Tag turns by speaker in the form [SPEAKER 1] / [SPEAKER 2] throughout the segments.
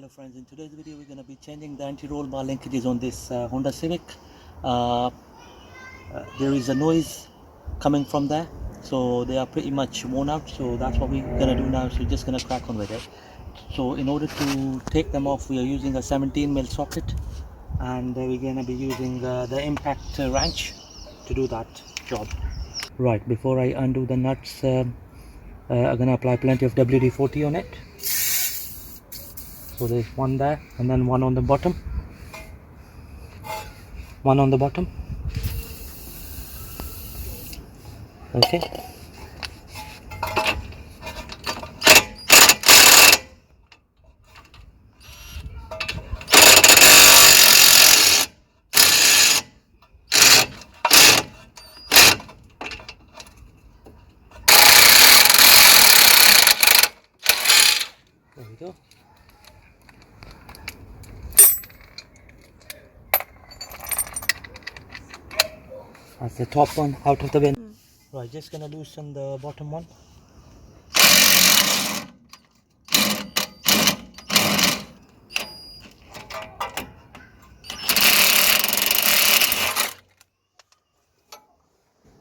[SPEAKER 1] Hello friends, in today's video we're going to be changing the anti-roll bar linkages on this Honda Civic. There is a noise coming from there, so they are pretty much worn out, so that's what we're going to do now. So we're just going to crack on with it. So in order to take them off, we are using a 17mm socket, and we're going to be using the impact wrench to do that job. Right, before I undo the nuts, I'm going to apply plenty of WD-40 on it. So there's one there, and then one on the bottom, one on the bottom. Okay, there we go. That's the top one out of the bin. Right, just gonna loosen the bottom one.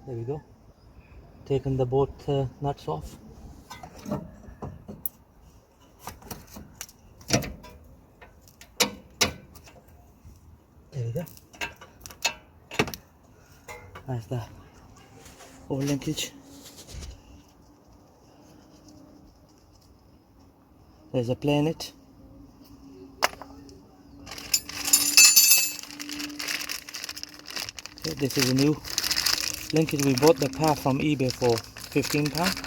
[SPEAKER 1] There we go. Taking the both nuts off. There we go. That's the old linkage. There's a play in it. Okay, this is a new linkage. We bought the pair from eBay for £15.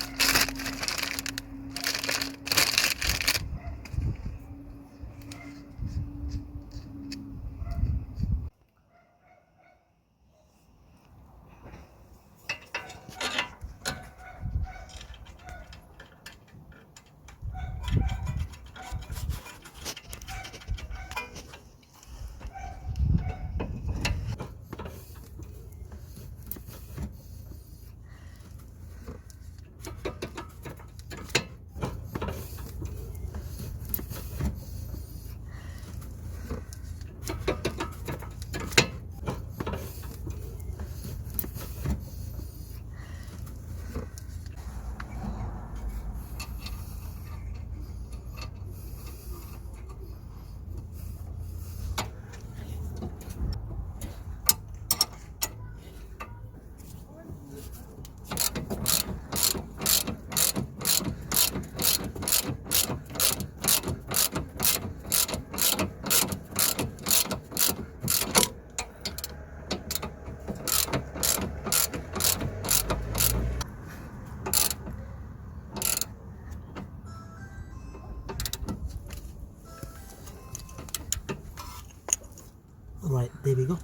[SPEAKER 1] Right, there we go.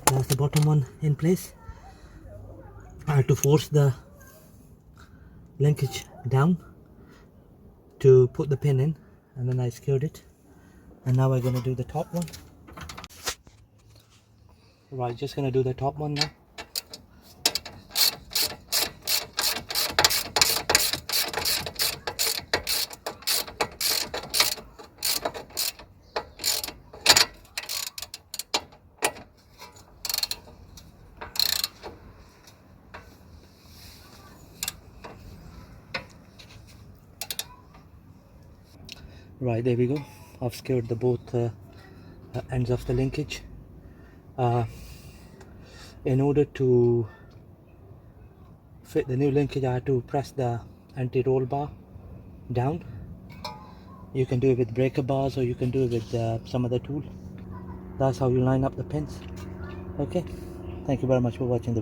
[SPEAKER 1] That's the bottom one in place. I had to force the linkage down to put the pin in, and then I secured it. And now we're going to do the top one. Right, just going to do the top one now. Right, there we go. I've secured the both ends of the linkage. In order to fit the new linkage, I had to press the anti-roll bar down. You can do it with breaker bars, or you can do it with some other tool. That's how you line up the pins. Okay, thank you very much for watching the video.